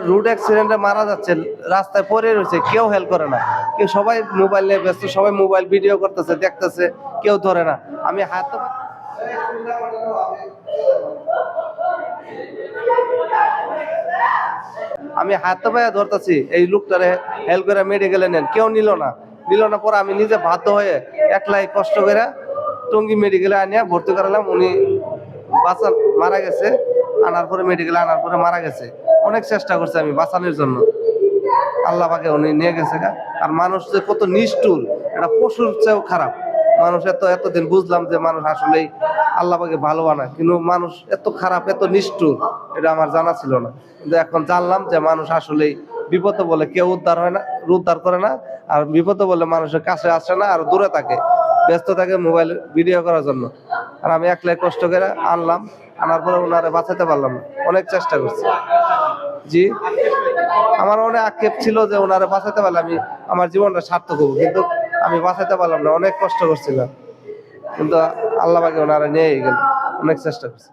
Road অ্যাক্সিডেন্টে মারা যাচ্ছে, রাস্তায় পড়ে রয়েছে, কেউ হেল্প করে না, কেউ সবাই মোবাইল নিয়ে ব্যস্ত, সবাই মোবাইল ভিডিও করতেছে, দেখতেছে, কেউ ধরে না। আমি হাত পায়ে ধরতেছি এই লোকটারে হেল্প করে মেডিকেলে নেন, কেউ নিল না। পরে আমি নিজে বাধ্য হয়ে একলাই কষ্ট করে টঙ্গী মেডিকেলে আনিয়া ভর্তি করালাম। উনি মারা গেছে, আনার পরে মেডিকেলে আনার পরে মারা গেছে। অনেক চেষ্টা করছে আমি বাঁচানোর জন্য, আল্লাহ পাকে উনি নিয়ে গেছে। আর মানুষ যে কত নিষ্ঠুর, এটা পশুর চেয়েও খারাপ। মানুষ এতদিন বুঝলাম যে মানুষ আসলেই আল্লাহ পাকে ভালো বানায়, কিন্তু মানুষ এত খারাপ, এত নিষ্ঠুর, এটা আমার জানা ছিল না। কিন্তু এখন জানলাম যে মানুষ আসলেই বিপদে বলে কেউ উদ্ধার করে না, আর বিপদে বলে মানুষের কাছে আসে না, আর দূরে থাকে, ব্যস্ত থাকে মোবাইল ভিডিও করার জন্য। আর আমি একলাই কষ্ট করে আনলাম, আনার পরে ওনারে বাঁচাতে পারলাম না। অনেক চেষ্টা করছি। জি, আমার অনেক আক্ষেপ ছিল যে ওনারে বাঁচাতে পারলে আমি আমার জীবনটা সার্থক হবো, কিন্তু আমি বাঁচাতে পারলাম না। অনেক কষ্ট করছিলাম, কিন্তু আল্লাহ পাকে ওনারা নিয়ে গেল। অনেক চেষ্টা করছি।